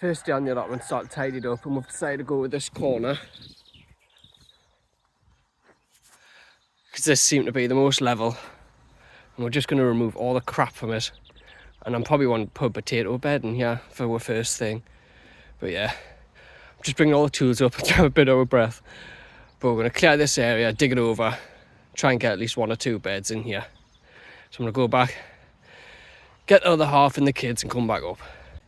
First day on the allotment, started tidied up, and we've decided to go with this corner because this seemed to be the most level, and we're just going to remove all the crap from it. And I'm probably want to put a potato bed in here for our first thing. But yeah, I'm just bringing all the tools up and have a bit out of breath. But we're going to clear this area, dig it over, try and get at least 1 or 2 beds in here. So I'm going to go back, get the other half and the kids, and come back up.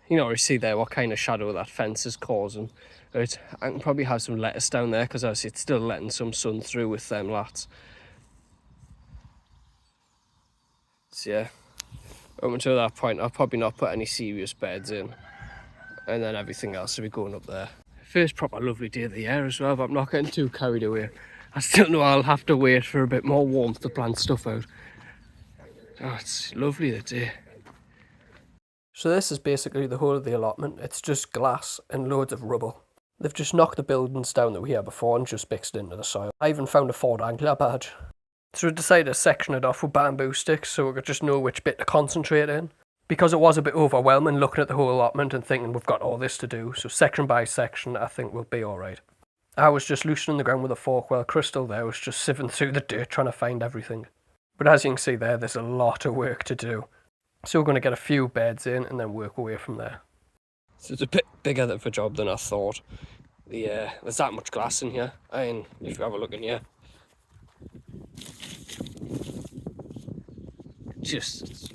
You can already see there what kind of shadow that fence is causing. Right, I can probably have some lettuce down there because obviously it's still letting some sun through with them lats. So yeah, up until that point I'll probably not put any serious beds in, and then everything else will be going up there. First proper lovely day of the year as well, but I'm not getting too carried away. I still know I'll have to wait for a bit more warmth to plant stuff out. Oh, it's lovely the day. So this is basically the whole of the allotment. It's just glass and loads of rubble. They've just knocked the buildings down that we had before and just mixed it into the soil. I even found a Ford Angler badge. So we decided to section it off with bamboo sticks so we could just know which bit to concentrate in. Because it was a bit overwhelming looking at the whole allotment and thinking we've got all this to do, so section by section I think we'll be alright. I was just loosening the ground with a fork while Crystal there was just sieving through the dirt trying to find everything. But as you can see there, there's a lot of work to do. So we're going to get a few beds in and then work away from there. So it's a bit bigger of a job than I thought. There's that much glass in here. I mean, if you have a look in here. It's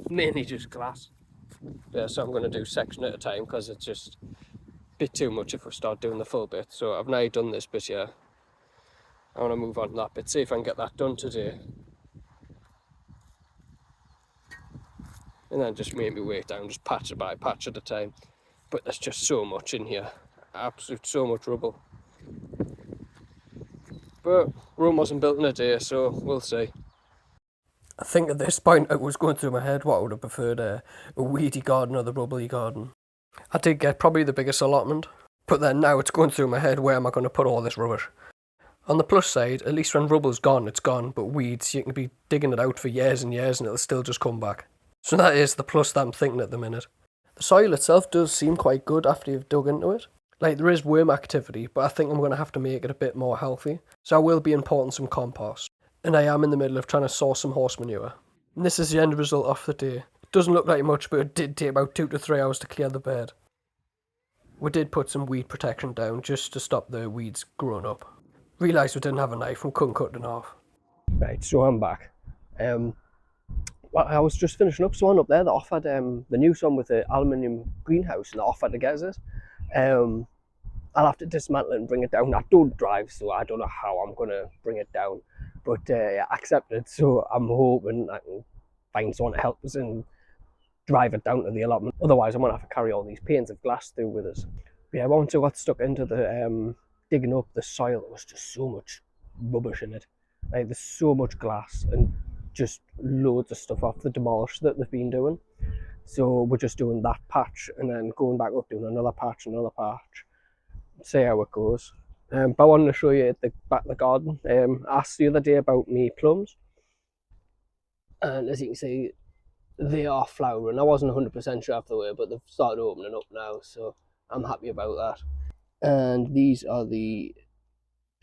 mainly just glass. Yeah, so I'm going to do section at a time because it's just a bit too much if we start doing the full bit. So I've now done this bit here. I want to move on to that bit, see if I can get that done today. And then just maybe work down, just patch by patch at a time. But there's just so much in here. Absolute so much rubble. But Rome wasn't built in a day, so we'll see. I think at this point it was going through my head what I would have preferred, a weedy garden or the rubbly garden. I did get probably the biggest allotment, but then now it's going through my head, where am I going to put all this rubbish? On the plus side, at least when rubble's gone, it's gone, but weeds, you can be digging it out for years and years and it'll still just come back. So that is the plus that I'm thinking at the minute. The soil itself does seem quite good after you've dug into it. Like, there is worm activity, but I think I'm going to have to make it a bit more healthy. So I will be importing some compost. And I am in the middle of trying to source some horse manure. And this is the end result of the day. It doesn't look like much, but it did take about 2 to 3 hours to clear the bed. We did put some weed protection down just to stop the weeds growing up. Realised we didn't have a knife and couldn't cut it off. Right, so I'm back. Well, I was just finishing up someone up there that offered the new one with the aluminium greenhouse, and they offered to get us it. I'll have to dismantle it and bring it down. I don't drive, so I don't know how I'm going to bring it down. But I accepted, so I'm hoping I can find someone to help us and drive it down to the allotment. Otherwise, I'm going to have to carry all these panes of glass through with us. But yeah, once I got stuck into the digging up the soil, there was just so much rubbish in it. Like, there's so much glass and just loads of stuff off the demolish that they've been doing. So we're just doing that patch and then going back up, doing another patch, see how it goes. But I wanted to show you at the back of the garden. I asked the other day about me plums, and as you can see, they are flowering. I wasn't 100% sure if they were, but they've started opening up now, so I'm happy about that. And these are the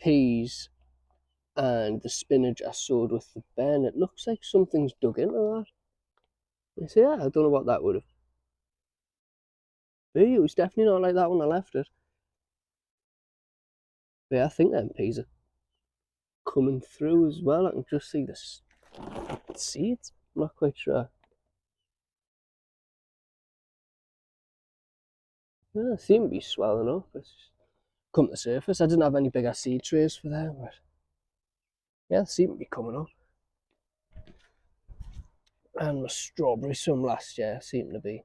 peas and the spinach I sowed with the Ben. It looks like something's dug into that. You see that? I don't know what that would have been. It was definitely not like that when I left it. But yeah, I think them peas are coming through as well. I can just see the seeds. I'm not quite sure. Yeah, they seem to be swelling up. It's just come to the surface. I didn't have any bigger seed trays for them, but yeah, they seem to be coming up. And my strawberries from last year seem to be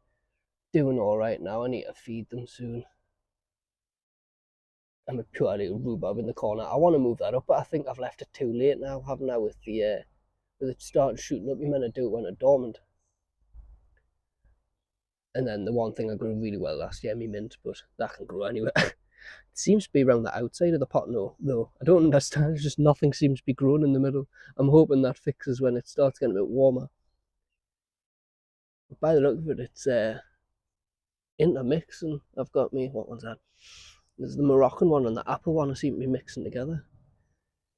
doing alright now. I need to feed them soon. And my pure little rhubarb in the corner. I want to move that up, but I think I've left it too late now, haven't I, with it starting shooting up. You meant to do it when it's dormant. And then the one thing I grew really well last year, me mint, but that can grow anywhere. It seems to be around the outside of the pot though. I don't understand, it's just nothing seems to be growing in the middle. I'm hoping that fixes when it starts getting a bit warmer. But by the look of it, intermixing. I've got me, what one's that? There's the Moroccan one and the apple one I seem to be mixing together.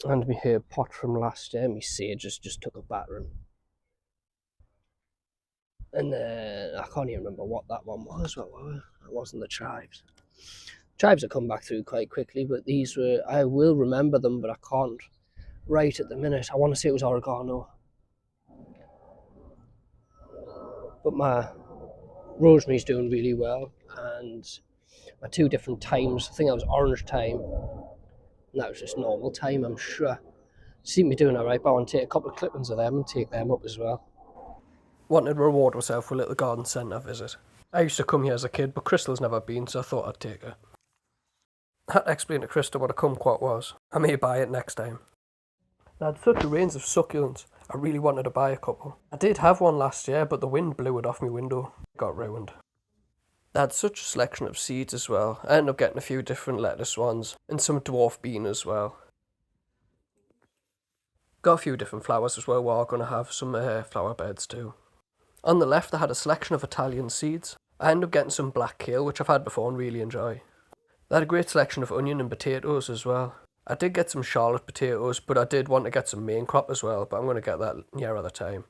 And my herb pot from last year, my sage just took a battering. And then I can't even remember what that one was. What were it? That wasn't the chives. Chives have come back through quite quickly, but these were, I will remember them, but I can't right at the minute. I want to say it was oregano. But my rosemary's doing really well, and my 2 different times, I think that was orange thyme, and that was just normal thyme, I'm sure. Seem to be doing alright, but I want to take a couple of clippings of them and take them up as well. Wanted to reward myself with a little garden centre visit. I used to come here as a kid, but Crystal's never been, so I thought I'd take her. I had to explain to Crystal what a kumquat was. I may buy it next time. I had such a range of succulents, I really wanted to buy a couple. I did have one last year, but the wind blew it off my window. It got ruined. I had such a selection of seeds as well. I ended up getting a few different lettuce ones, and some dwarf bean as well. Got a few different flowers as well. We're going to have some flower beds too. On the left I had a selection of Italian seeds. I ended up getting some black kale, which I've had before and really enjoy. I had a great selection of onion and potatoes as well. I did get some Charlotte potatoes, but I did want to get some main crop as well, but I'm going to get that nearer the time.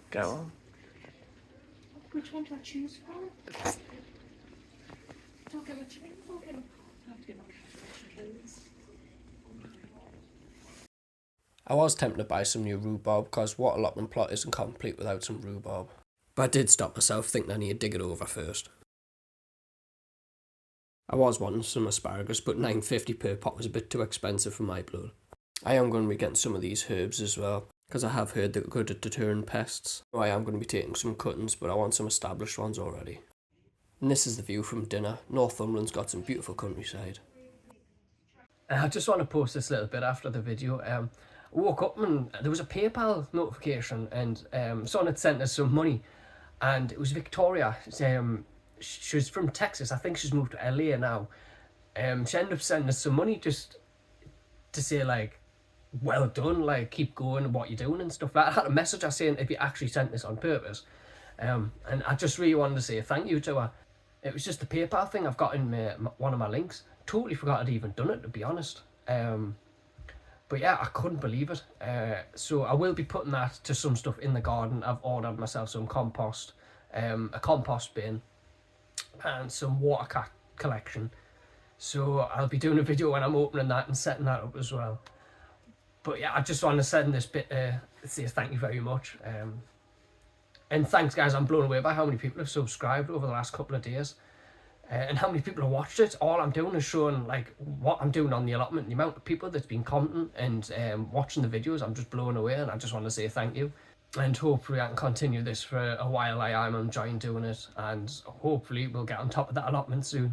Go on. Which one do I choose from? Don't get much. I have to get much. I was tempted to buy some new rhubarb because what allotment plot isn't complete without some rhubarb. But I did stop myself thinking I need to dig it over first. I was wanting some asparagus, but $9.50 per pot was a bit too expensive for my blood. I am going to be getting some of these herbs as well, because I have heard they're good at deterring pests. I am going to be taking some cuttings, but I want some established ones already. And this is the view from dinner. Northumberland's got some beautiful countryside. I just want to post this little bit after the video. I woke up and there was a PayPal notification, and someone had sent us some money, and it was Victoria. She's from Texas. I think she's moved to LA now. She ended up sending us some money just to say, like, well done, like, keep going, what you're doing and stuff like that. I had a message her saying if you actually sent this on purpose. And I just really wanted to say thank you to her. It was just the PayPal thing I've got in one of my links. Totally forgot I'd even done it, to be honest. But yeah, I couldn't believe it. So I will be putting that to some stuff in the garden. I've ordered myself some compost, a compost bin, and some water collection. So I'll be doing a video when I'm opening that and setting that up as well. But yeah, I just want to send this bit to say thank you very much. And thanks, guys. I'm blown away by how many people have subscribed over the last couple of days. And how many people have watched it. All I'm doing is showing, like, what I'm doing on the allotment. The amount of people that's been commenting and watching the videos, I'm just blown away, and I just want to say thank you. And hopefully I can continue this for a while. I am enjoying doing it, and hopefully we'll get on top of that allotment soon.